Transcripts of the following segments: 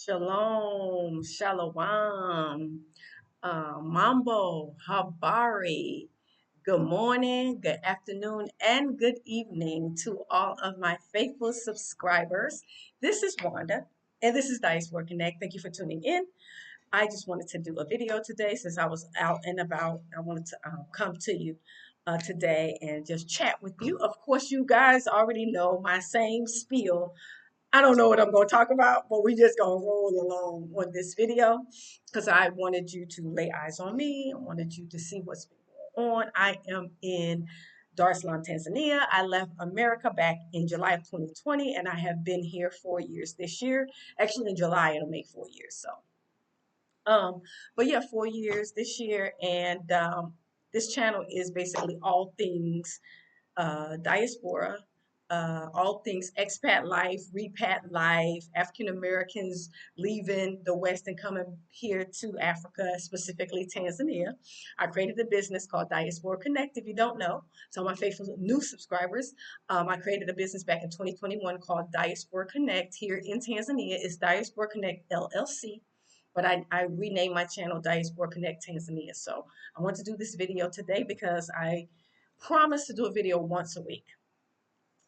Shalom, shalom, mambo, habari. Good morning, good afternoon, and good evening to all of my faithful subscribers. This is Wanda, and this is Diaspora Connect. Thank you for tuning in. I just wanted to do a video today since I was out and about. I wanted to come to you today and just chat with you. Of course, you guys already know my same spiel. I don't know what I'm going to talk about, but we just going to roll along on this video because I wanted you to lay eyes on me. I wanted you to see what's been going on. I am in Dar es Salaam, Tanzania. I left America back in July of 2020, and I have been here 4 years this year. Actually, in July, it'll make 4 years. Um, but yeah, 4 years this year, and this channel is basically all things diaspora, all things expat life, repat life, African Americans leaving the West and coming here to Africa, specifically Tanzania. I created a business called Diaspora Connect, if you don't know. So my faithful new subscribers, I created a business back in 2021 called Diaspora Connect here in Tanzania. It's Diaspora Connect LLC. But I renamed my channel Diaspora Connect Tanzania. So I want to do this video today because I promised to do a video once a week.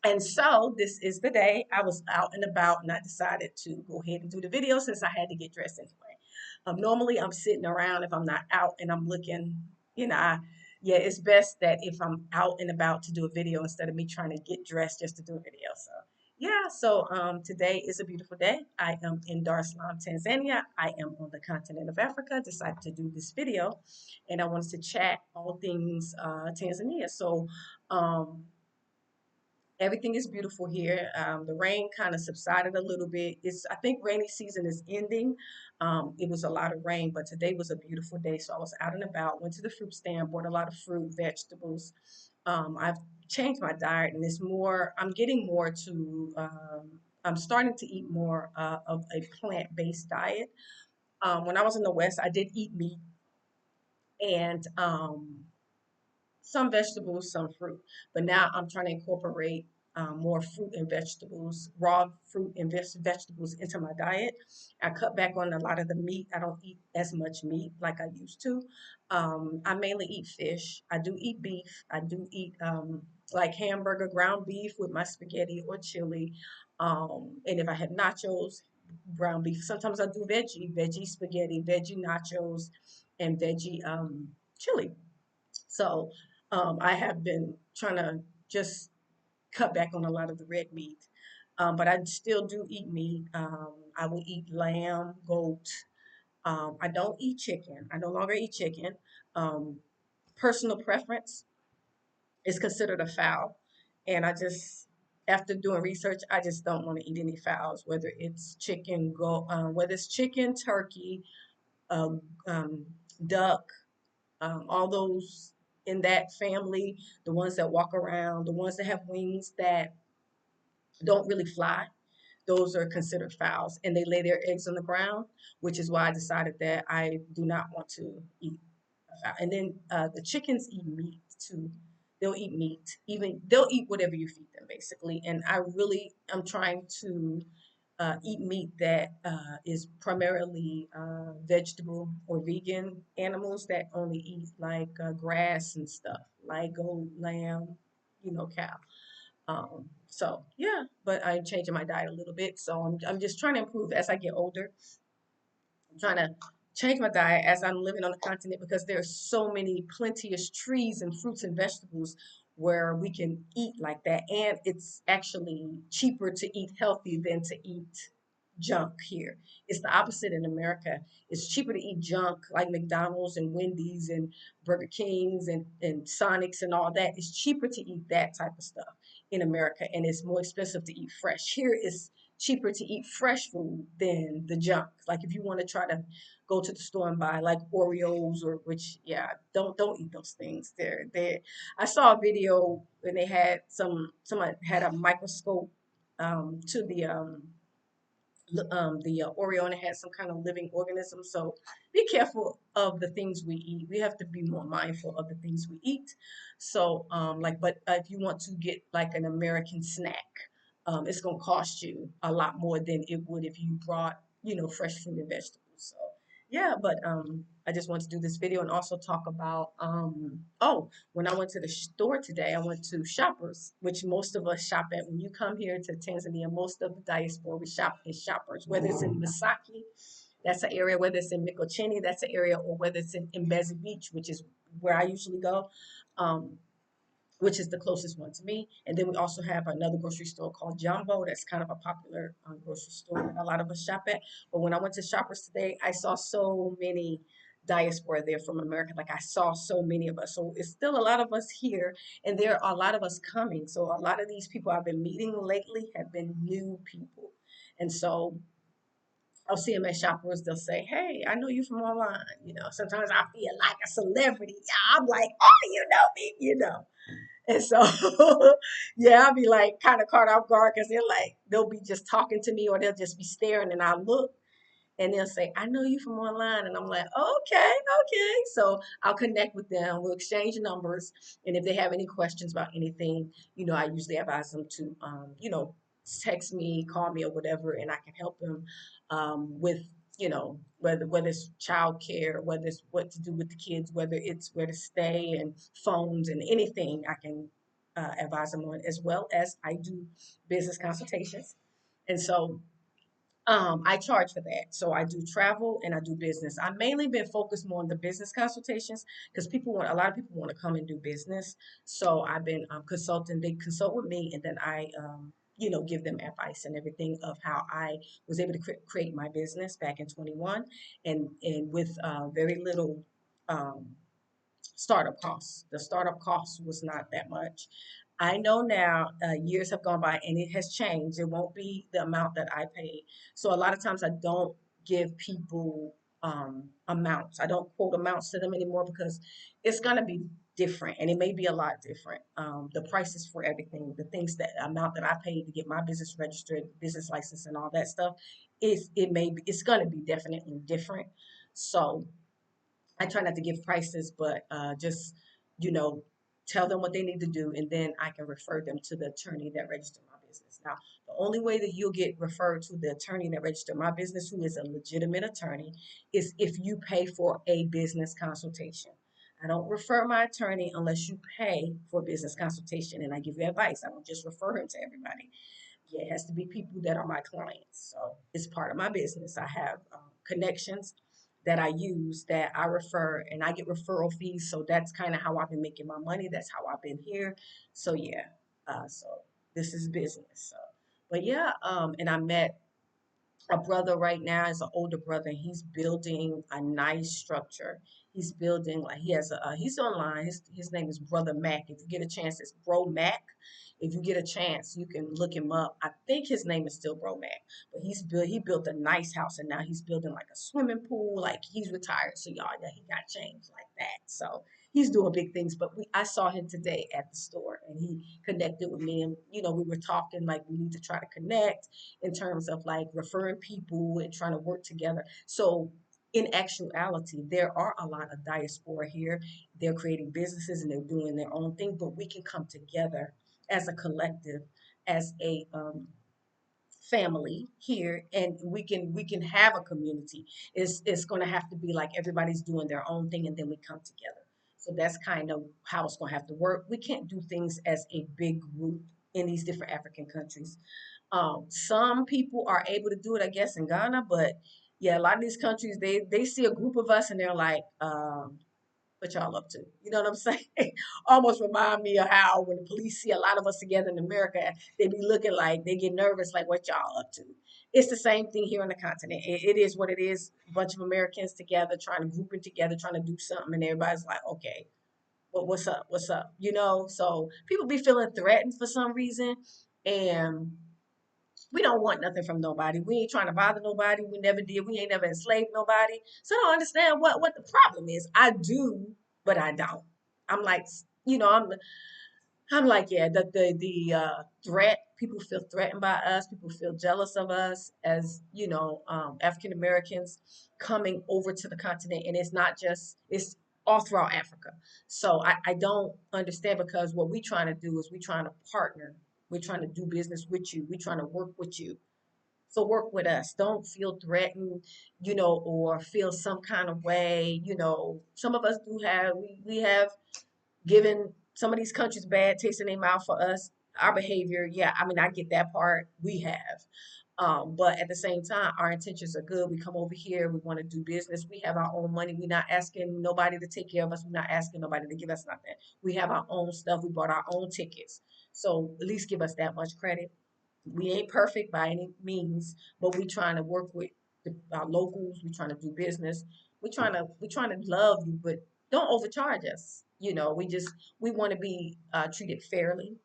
And so this is the day I was out and about and I decided to go ahead and do the video since I had to get dressed anyway. Normally I'm sitting around if I'm not out and I'm looking, yeah, it's best that if I'm out and about to do a video instead of me trying to get dressed just to do a video. So yeah, so today is a beautiful day. I am in Dar es Salaam, Tanzania. I am on the continent of Africa. Decided to do this video and I wanted to chat all things Tanzania. So everything is beautiful here. The rain kind of subsided a little bit. I think rainy season is ending. It was a lot of rain, but today was a beautiful day. So I was out and about, went to the fruit stand, bought a lot of fruit, vegetables. I've changed my diet and it's more, I'm getting more to, I'm starting to eat more of a plant-based diet. When I was in the West, I did eat meat and some vegetables, some fruit. But now I'm trying to incorporate more fruit and vegetables, raw fruit and vegetables into my diet. I cut back on a lot of the meat. I don't eat as much meat like I used to. I mainly eat fish. I do eat beef. I do eat like hamburger, ground beef with my spaghetti or chili. And if I have nachos, ground beef. Sometimes I do veggie spaghetti, veggie nachos, and veggie chili. So I have been trying to just cut back on a lot of the red meat. But I still do eat meat. I will eat lamb, goat. I don't eat chicken. I no longer eat chicken. Um, Personal preference is considered a fowl. And I just, after doing research, I just don't want to eat any fowls, whether it's chicken, whether it's chicken, turkey, um, um, duck, all those in that family, the ones that walk around, the ones that have wings that don't really fly, those are considered fowls and they lay their eggs on the ground, which is why I decided that I do not want to eat a fowl. And then the chickens eat meat too. They'll eat meat, even they'll eat whatever you feed them basically. And I really am trying to eat meat that is primarily vegetable or vegan animals that only eat like grass and stuff, like goat, lamb, cow. So yeah, but I'm changing my diet a little bit. So I'm just trying to improve as I get older. I'm trying to change my diet as I'm living on the continent because there's so many plenteous trees and fruits and vegetables where we can eat like that. And it's actually cheaper to eat healthy than to eat junk here. It's the opposite in America. It's cheaper to eat junk like McDonald's and Wendy's and Burger Kings and Sonics and all that. It's cheaper to eat that type of stuff in America and it's more expensive to eat fresh. Here it's cheaper to eat fresh food than the junk. Like if you want to try to go to the store and buy like Oreos or which yeah, don't eat those things. They're I saw a video when they had someone had a microscope to the Oreo and it had some kind of living organism. So be careful of the things we eat. We have to be more mindful of the things we eat. So but if you want to get like an American snack, it's gonna cost you a lot more than it would if you brought fresh fruit and vegetables. So yeah, but I just want to do this video and also talk about oh, when I went to the store today, I went to Shoppers, which most of us shop at. When you come here to Tanzania, most of the diaspora we shop in Shoppers, whether it's in Masaki, that's an area, whether it's in Mikocheni, that's an area, or whether it's in Mbezi Beach, which is where I usually go. Um, which is the closest one to me. And then we also have another grocery store called Jumbo. That's kind of a popular grocery store that a lot of us shop at. But when I went to Shoppers today, I saw so many diaspora there from America. Like I saw so many of us. So it's still a lot of us here, and there are a lot of us coming. So a lot of these people I've been meeting lately have been new people. And so I'll see them at Shoppers. They'll say, "Hey, I know you from online." Sometimes I feel like a celebrity. Yeah, I'm like, "Oh, you know me." And so, yeah, I'll be like kind of caught off guard because they'll be just talking to me or they'll just be staring and I look and they'll say, "I know you from online." And I'm like, "Okay, okay." So I'll connect with them. We'll exchange numbers. And if they have any questions about anything, I usually advise them to, text me, call me or whatever, and I can help them with, whether it's childcare, whether it's what to do with the kids, whether it's where to stay and phones and anything I can advise them on, as well as I do business consultations. And so I charge for that. So I do travel and I do business. I've mainly been focused more on the business consultations because a lot of people want to come and do business. So I've been consulting. They consult with me and then I, give them advice and everything of how I was able to create my business back in 21 and with very little um, startup costs. The startup cost was not that much. I know now years have gone by and it has changed. It won't be the amount that I paid. So a lot of times I don't give people amounts. I don't quote amounts to them anymore because it's going to be different and it may be a lot different. The prices for everything, the things that amount that I paid to get my business registered, business license and all that stuff, it's going to be definitely different. So I try not to give prices, but just, you know, tell them what they need to do, and then I can refer them to the attorney that registered my business. Now, the only way that you'll get referred to the attorney that registered my business, who is a legitimate attorney, is if you pay for a business consultation. I don't refer my attorney unless you pay for a business consultation and I give you advice. I don't just refer him to everybody. Yeah, it has to be people that are my clients. So it's part of my business. I have connections that I use that I refer and I get referral fees. So that's kind of how I've been making my money. That's how I've been here. So yeah, so this is business. So, but yeah, and I met a brother right now is an older brother. He's building a nice structure. He's building like he has he's online. His name is Brother Mac. If you get a chance, it's Bro Mac. If you get a chance, you can look him up. I think his name is still Bro Mac, but he built a nice house and now he's building like a swimming pool. Like he's retired, so y'all, yeah, he got changed like that. So he's doing big things. But I saw him today at the store and he connected with me and we were talking like we need to try to connect in terms of like referring people and trying to work together. So in actuality, there are a lot of diaspora here. They're creating businesses and they're doing their own thing, but we can come together as a collective, as a family here, and we can have a community. It's going to have to be like everybody's doing their own thing, and then we come together. So that's kind of how it's going to have to work. We can't do things as a big group in these different African countries. Some people are able to do it, I guess, in Ghana, but yeah, a lot of these countries they see a group of us and they're like, what y'all up to? You know what I'm saying? Almost remind me of how when the police see a lot of us together in America, they be looking like they get nervous, like what y'all up to? It's the same thing here on the continent. It is what it is. A bunch of Americans together, trying to group it together, trying to do something, and everybody's like, okay, what's up? What's up? So people be feeling threatened for some reason, and we don't want nothing from nobody. We ain't trying to bother nobody. We never did. We ain't never enslaved nobody. So I don't understand what the problem is. I do, but I don't. I'm like, I'm like, yeah, the threat. People feel threatened by us. People feel jealous of us as African Americans coming over to the continent, and it's not just it's all throughout Africa. So I don't understand because what we trying to do is we trying to partner. We're trying to do business with you. We're trying to work with you So work with us. Don't feel threatened, or feel some kind of way. Some of us do have, we have given some of these countries bad taste in their mouth for us. Our behavior, yeah, I mean, I get that part. We have. But at the same time, our intentions are good. We come over here, we want to do business. We have our own money. We're not asking nobody to take care of us. We're not asking nobody to give us nothing. We have our own stuff. We bought our own tickets. So at least give us that much credit. We ain't perfect by any means, but we trying to work with our locals. We trying to do business. We trying to love you, but don't overcharge us. We want to be treated fairly.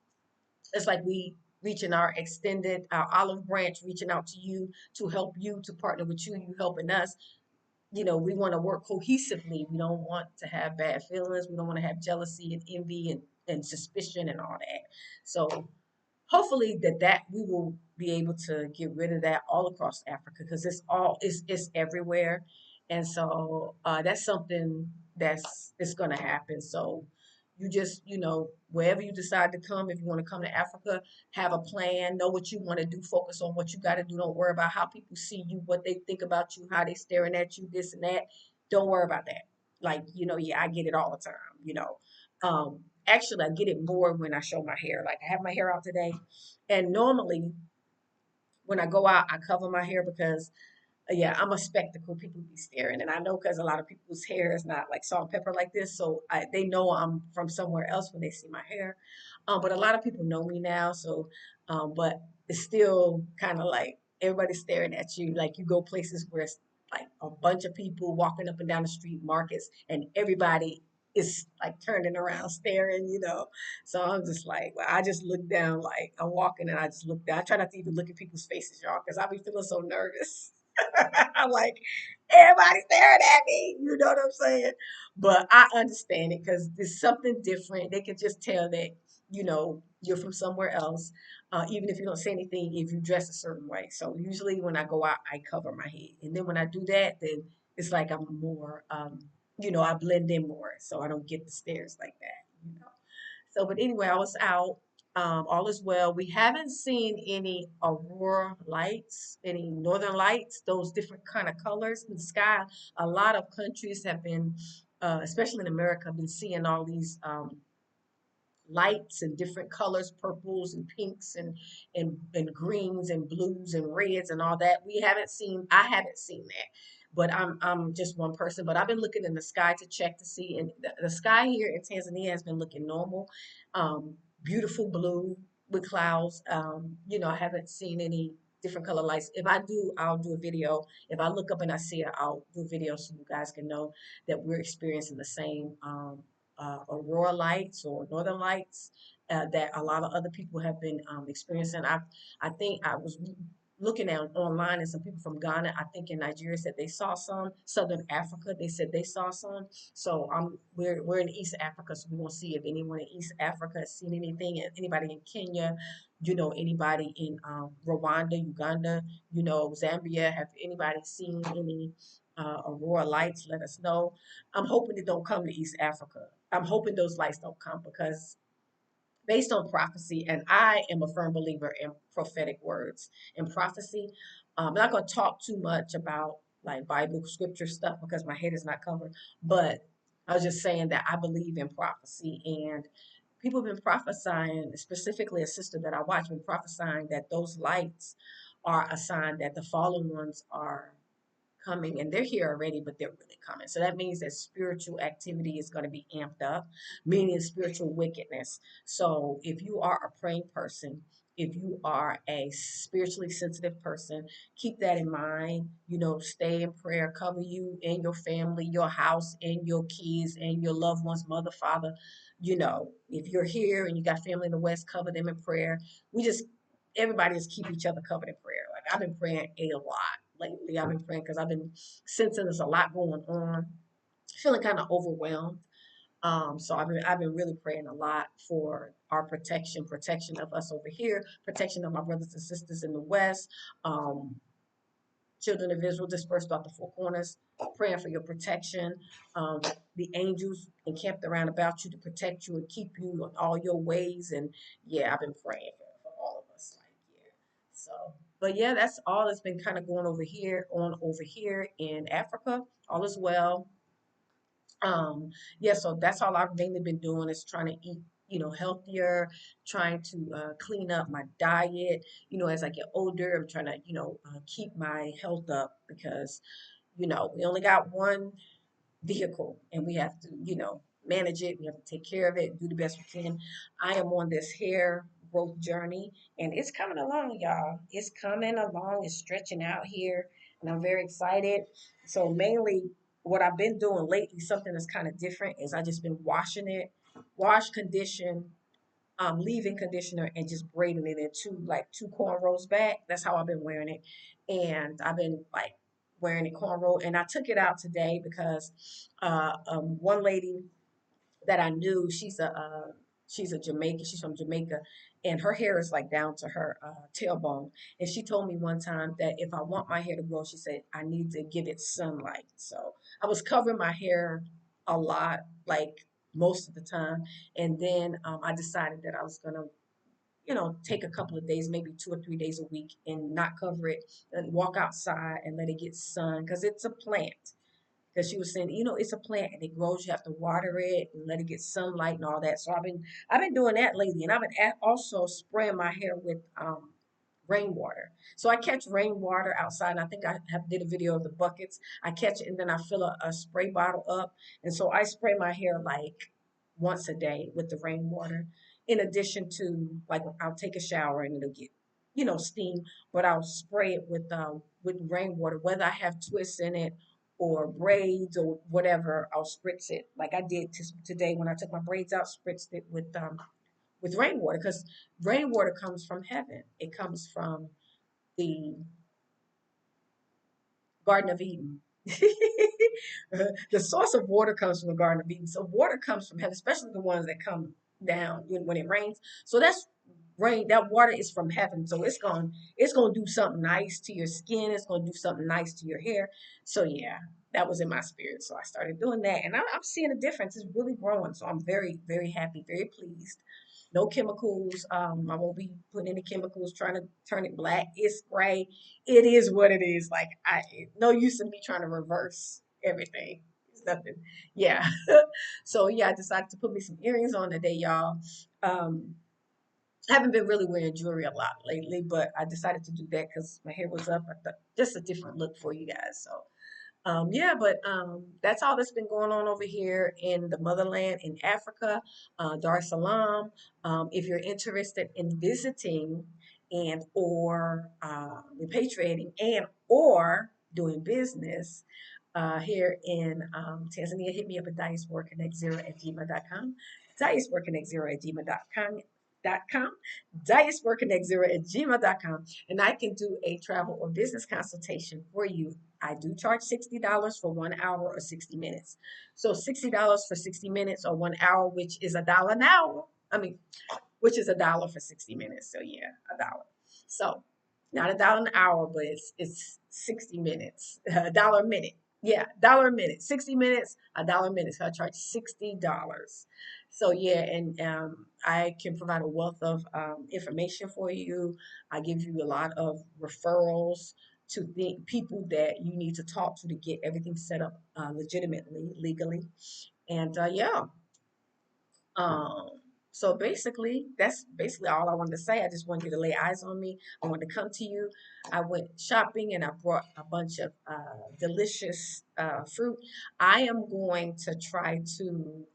It's like we reaching our olive branch, reaching out to you to help you, to partner with you, you helping us. We want to work cohesively. We don't want to have bad feelings. We don't want to have jealousy and envy and suspicion and all that. So hopefully that we will be able to get rid of that all across Africa, because it's everywhere. And so that's something it's going to happen. So you just, wherever you decide to come, if you want to come to Africa, have a plan, know what you want to do, focus on what you got to do. Don't worry about how people see you, what they think about you, how they staring at you, this and that. Don't worry about that. Like, yeah, I get it all the time. Actually, I get it more when I show my hair. Like, I have my hair out today, and normally when I go out, I cover my hair because yeah, I'm a spectacle. People be staring, and I know because a lot of people's hair is not like salt and pepper like this, so they know I'm from somewhere else when they see my hair. But a lot of people know me now, so but it's still kind of like everybody's staring at you. Like, you go places where it's like a bunch of people walking up and down the street, markets, and everybody is like turning around staring. So I'm just like, well, I just look down, like I'm walking and I just look down. I try not to even look at people's faces, y'all, because I be feeling so nervous. I'm like, everybody staring at me. You know what I'm saying? But I understand it because it's something different. They can just tell that, you're from somewhere else. Even if you don't say anything, if you dress a certain way. So usually when I go out, I cover my head. And then when I do that, then it's like I'm more, I blend in more. So I don't get the stares like that. So, but anyway, I was out. All is well. We haven't seen any aurora lights, any northern lights, those different kind of colors in the sky. A lot of countries have been, especially in America, have been seeing all these lights and different colors, purples and pinks and greens and blues and reds and all that. I haven't seen that. But I'm just one person. But I've been looking in the sky to check to see, and the sky here in Tanzania has been looking normal, beautiful blue with clouds. I haven't seen any different color lights. If I do, I'll do a video. If I look up and I see it, I'll do a video so you guys can know that we're experiencing the same aurora lights or northern lights that a lot of other people have been experiencing. I think I was looking at online, and some people from Ghana, I think in Nigeria, said they saw some. Southern Africa, they said they saw some. So we're in East Africa, so we're gonna see if anyone in East Africa has seen anything. And anybody in Kenya, anybody in Rwanda, Uganda, Zambia, have anybody seen any aurora lights? Let us know. I'm hoping it don't come to East Africa. I'm hoping those lights don't come, because based on prophecy, and I am a firm believer in prophetic words and prophecy. I'm not going to talk too much about like Bible scripture stuff because my head is not covered, but I was just saying that I believe in prophecy, and people have been prophesying, specifically a sister that I watch, been prophesying that those lights are a sign that the fallen ones are coming, and they're here already, but they're really coming. So that means that spiritual activity is going to be amped up, meaning spiritual wickedness. So if you are a praying person, if you are a spiritually sensitive person, keep that in mind. Stay in prayer, cover you and your family, your house, and your kids, and your loved ones, mother, father. If you're here and you got family in the West, cover them in prayer. Everybody just keep each other covered in prayer. Like, I've been praying a lot lately. I've been praying because I've been sensing there's a lot going on, feeling kind of overwhelmed. So I've been really praying a lot for our protection of us over here, protection of my brothers and sisters in the West, children of Israel dispersed out the four corners, praying for your protection. Um, the angels encamped around about you to protect you and keep you on all your ways. And yeah, I've been praying for all of us. Like, yeah. So, But yeah, that's all that's been kind of going over here in Africa. All is well. Yeah, so that's all I've mainly been doing is trying to eat, healthier, trying to clean up my diet. As I get older, I'm trying to, keep my health up because, we only got one vehicle and we have to, manage it. We have to take care of it, do the best we can. I am on this hair growth journey and it's coming along, y'all. It's coming along, it's stretching out here, and I'm very excited. So mainly what I've been doing lately, something that's kind of different, is I just been washing it, wash, condition, leave-in conditioner, and just braiding it in two cornrows back. That's how I've been wearing it, and I've been like wearing it cornrow. And I took it out today because one lady that I knew, she's a Jamaican. She's from Jamaica, and her hair is like down to her tailbone. And she told me one time that if I want my hair to grow, she said I need to give it sunlight. So I was covering my hair a lot, like most of the time, and then I decided that I was gonna, take a couple of days, maybe 2 or 3 days a week, and not cover it and walk outside and let it get sun because it's a plant. Because she was saying, it's a plant and it grows. You have to water it and let it get sunlight and all that. So I've been doing that lately, and I've been also spraying my hair with rainwater. So I catch rainwater outside, and I think I have did a video of the buckets. I catch it and then I fill a spray bottle up, and so I spray my hair like once a day with the rainwater. In addition to, like, I'll take a shower and it'll get steam, but I'll spray it with rainwater, whether I have twists in it or braids or whatever. I'll spritz it like I did today when I took my braids out, spritzed it with rainwater, because rainwater comes from heaven. It comes from the Garden of Eden. The source of water comes from the Garden of Eden. So water comes from heaven, especially the ones that come down when it rains. So that's rain. That water is from heaven. So it's going to do something nice to your skin. It's going to do something nice to your hair. So yeah, that was in my spirit. So I started doing that, and I'm seeing a difference. It's really growing. So I'm very, very happy, very pleased. No chemicals. I won't be putting any chemicals trying to turn it black. It's gray. It is what it is. Like, no use in me trying to reverse everything. It's nothing. Yeah. So yeah, I decided to put me some earrings on today, y'all. I haven't been really wearing jewelry a lot lately, but I decided to do that because my hair was up. I thought just a different look for you guys. So yeah, but that's all that's been going on over here in the motherland in Africa, Dar es Salaam. If you're interested in visiting and or repatriating and or doing business here in Tanzania, hit me up at diasporaconnect0@gmail.com. Diasporaconnect0@gmail.com. .com, diasporaconnect0@gmail.com, and I can do a travel or business consultation for you. I do charge $60 for 1 hour or 60 minutes. So $60 for 60 minutes or 1 hour, which is $1 an hour. I mean, which is $1 for 60 minutes. So yeah, $1. So not $1 an hour, but it's 60 minutes, $1 a minute. Yeah, $1 a minute, 60 minutes, $1 a minute. So I charge $60. So yeah, and I can provide a wealth of information for you. I give you a lot of referrals to the people that you need to talk to get everything set up legitimately, legally. And yeah, um, so basically, that's basically all I wanted to say. I just wanted you to lay eyes on me. I wanted to come to you. I went shopping and I brought a bunch of delicious fruit. I am going to try to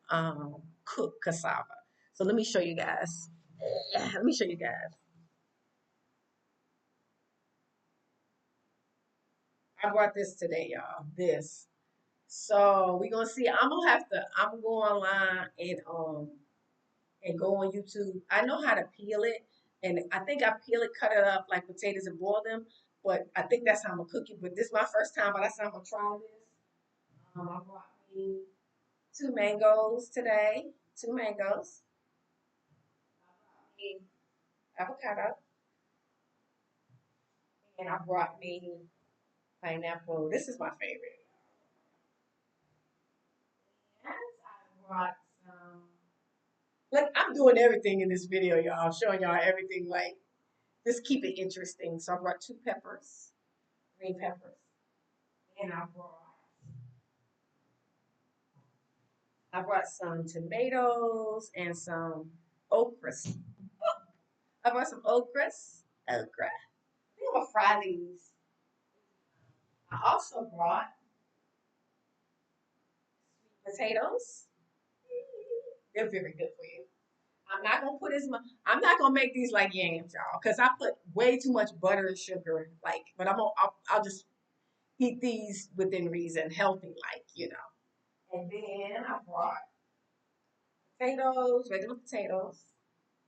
cook cassava. So let me show you guys. Let me show you guys. I brought this today, y'all. This. So we're gonna see. I'm gonna go online and go on YouTube. I know how to peel it, and I think I peel it, cut it up like potatoes, and boil them. But I think that's how I'm gonna cook it. But this is my first time, but I said I'm gonna try this. I brought me 2 mangoes today. 2 mangoes. I brought me avocado, and I brought me pineapple. This is my favorite. Yes, I brought some. Like, I'm doing everything in this video, y'all. I'm showing y'all everything. Like, just keep it interesting. So I brought two peppers, green peppers, and I brought some tomatoes and some okras. I brought some okras. Okra. I think I'm gonna fry these. I also brought potatoes. They're very good for you. I'm not gonna put as much. I'm not gonna make these like yams, y'all, because I put way too much butter and sugar. Like, but I'll just eat these within reason, healthy, like. And then I brought potatoes, regular potatoes.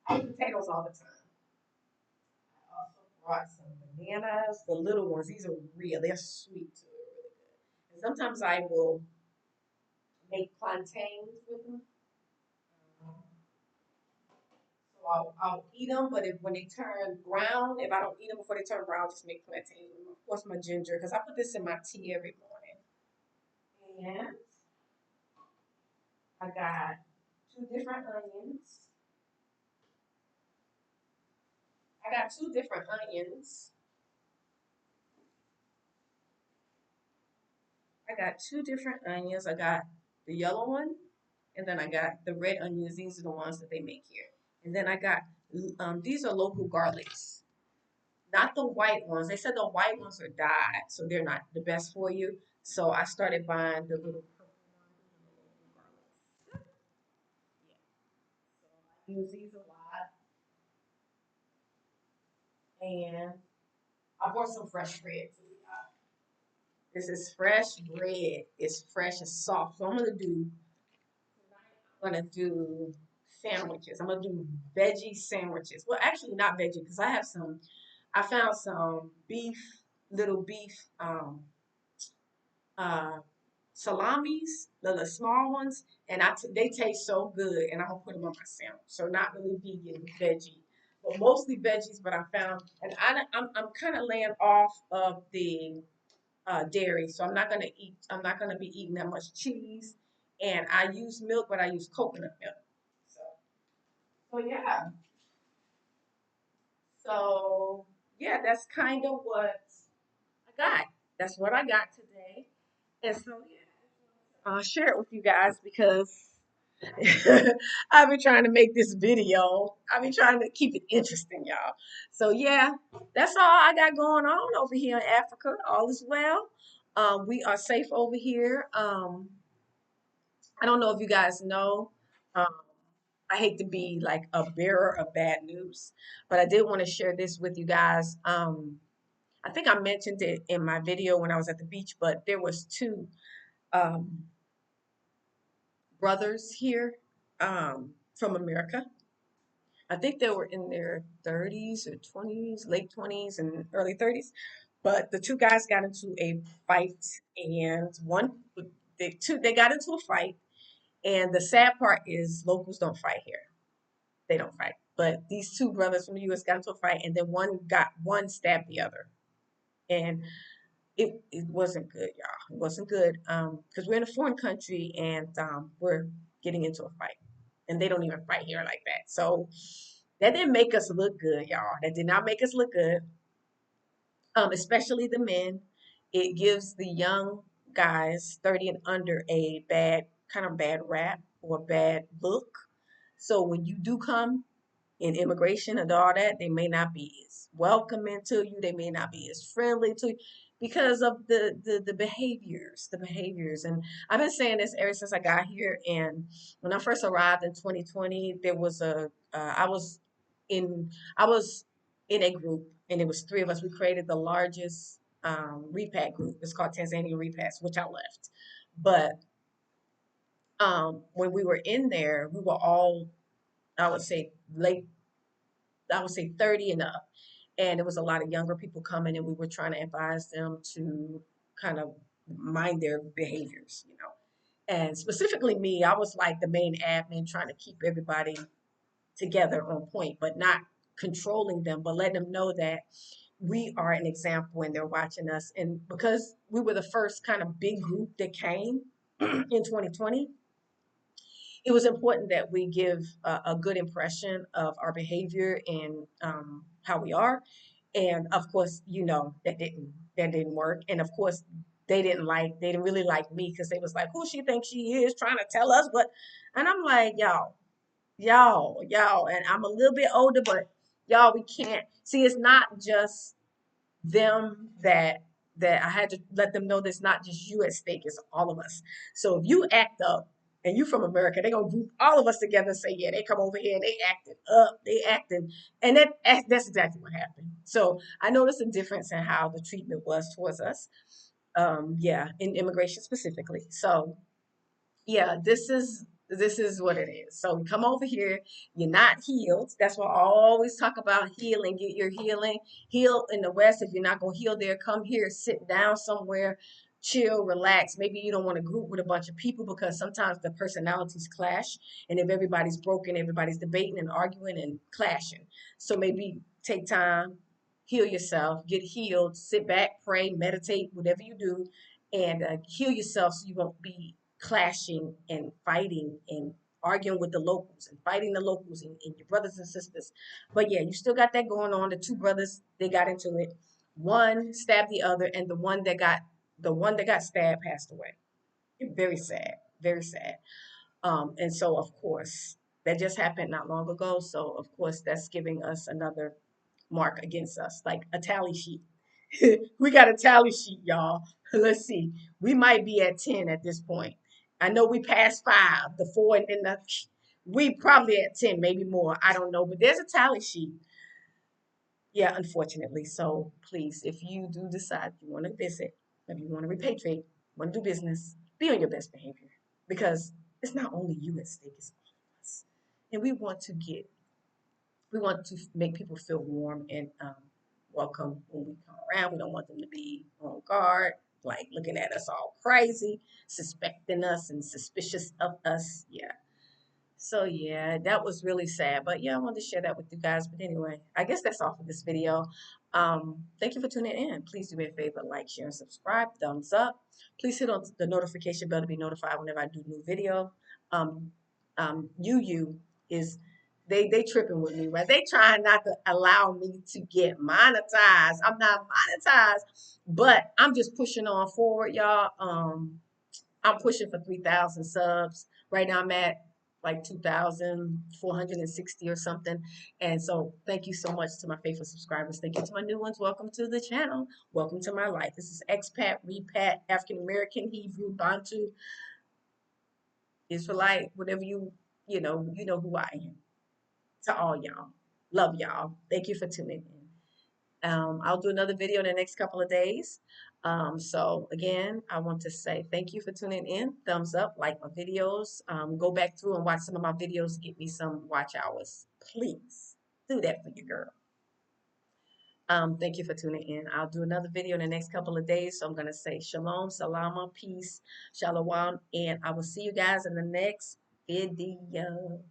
I eat potatoes all the time. I also brought some bananas, the little ones. These are real. They're sweet too. They're really good. And sometimes I will make plantains with them. Um, So I'll eat them, but when they turn brown, if I don't eat them before they turn brown, I'll just make plantains. Of course, my ginger, because I put this in my tea every morning. And I got two different onions. I got two different onions. I got two different onions. I got the yellow one, and then I got the red onions. These are the ones that they make here. And then I got these are local garlics, not the white ones. They said the white ones are dyed, so they're not the best for you. So I started buying the little purple ones, the local garlics. Yeah, so I use these a lot, and I bought some fresh bread too. This is fresh bread. It's fresh and soft. So I'm gonna do sandwiches. I'm gonna do veggie sandwiches. Well, actually not veggie because I found some little beef uh salamis, the small ones, and they taste so good, and I'm gonna put them on my sandwich. So not really vegan, veggie, but mostly veggies. But I found, and I'm kind of laying off of the dairy, so I'm not gonna be eating that much cheese, and I use milk, but I use coconut milk. So, so yeah, so yeah, that's kind of what I got. That's what I got today, and so yeah. I'll share it with you guys because I've been trying to make this video. I've been trying to keep it interesting, y'all. So yeah, that's all I got going on over here in Africa. All is well. We are safe over here. I don't know if you guys know. Um, I hate to be like a bearer of bad news, but I did want to share this with you guys. I think I mentioned it in my video when I was at the beach, but there was two um, brothers here from America. I think they were in their 30s or 20s, late 20s and early 30s. But the two guys got into a fight, and they got into a fight. And the sad part is locals don't fight here. They don't fight. But these two brothers from the U.S. got into a fight, and then one stabbed the other, and it wasn't good, y'all. It wasn't good because we're in a foreign country and we're getting into a fight, and they don't even fight here like that. So that didn't make us look good, y'all. That did not make us look good, especially the men. It gives the young guys 30 and under a bad rap or bad look. So when you do come in immigration and all that, they may not be as welcoming to you. They may not be as friendly to you because of the behaviors. And I've been saying this ever since I got here. And when I first arrived in 2020, there was in I was in a group, and it was three of us. We created the largest repat group. It's called Tanzania Repats, which I left. But when we were in there, we were all, I would say, late I would say 30 and up. And it was a lot of younger people coming, and we were trying to advise them to kind of mind their behaviors. And specifically me, I was like the main admin trying to keep everybody together on point, but not controlling them, but letting them know that we are an example and they're watching us. And because we were the first kind of big group that came in 2020, it was important that we give a good impression of our behavior and how we are. And of course, that didn't work. And of course, they didn't really like me because they was like, who she thinks she is trying to tell us what? And I'm like, y'all, and I'm a little bit older, but y'all, we can't see. It's not just them that I had to let them know that it's not just you at stake, it's all of us. So if you act up and you from America, they're gonna group all of us together and say, yeah, they come over here and they acting up, they acting, and that's exactly what happened. So I noticed a difference in how the treatment was towards us. Yeah, in immigration specifically. So yeah, this is what it is. So we come over here, you're not healed. That's why I always talk about healing. Get your healing. Heal in the West. If you're not gonna heal there, come here, sit down somewhere, chill, relax. Maybe you don't want to group with a bunch of people because sometimes the personalities clash. And if everybody's broken, everybody's debating and arguing and clashing. So maybe take time, heal yourself, get healed, sit back, pray, meditate, whatever you do, and heal yourself so you won't be clashing and fighting and arguing with the locals and fighting the locals and your brothers and sisters. But yeah, you still got that going on. The two brothers, they got into it. One stabbed the other, and the one that got stabbed passed away. Very sad, very sad. And so of course that just happened not long ago. So of course that's giving us another mark against us, like a tally sheet. We got a tally sheet, y'all. Let's see. We might be at 10 at this point. I know we passed 5, the 4, and then we probably at 10, maybe more. I don't know, but there's a tally sheet. Yeah, unfortunately. So please, if you do decide you want to visit, if you want to repatriate, want to do business, be on your best behavior because it's not only you at stake, it's all of us. And we want to make people feel warm and welcome when we come around. We don't want them to be on guard, like looking at us all crazy, suspecting us and suspicious of us. Yeah. So yeah, that was really sad. But yeah, I wanted to share that with you guys. But anyway, I guess that's all for this video. Thank you for tuning in. Please do me a favor, like, share, and subscribe. Thumbs up. Please hit on the notification bell to be notified whenever I do new video. Um, you is they tripping with me, right? They trying not to allow me to get monetized. I'm not monetized, but I'm just pushing on forward, y'all. I'm pushing for 3,000 subs. Right now I'm at like 2,460 or something. And so thank you so much to my faithful subscribers. Thank you to my new ones. Welcome to the channel. Welcome to my life. This is expat, repat, African American, Hebrew, Bantu, Israelite, whatever you know who I am. To all y'all. Love y'all. Thank you for tuning in. I'll do another video in the next couple of days. So again, I want to say thank you for tuning in. Thumbs up, like my videos. Go back through and watch some of my videos to get me some watch hours. Please do that for your girl. Thank you for tuning in. I'll do another video in the next couple of days. So I'm going to say shalom, salama, peace, shalom, and I will see you guys in the next video.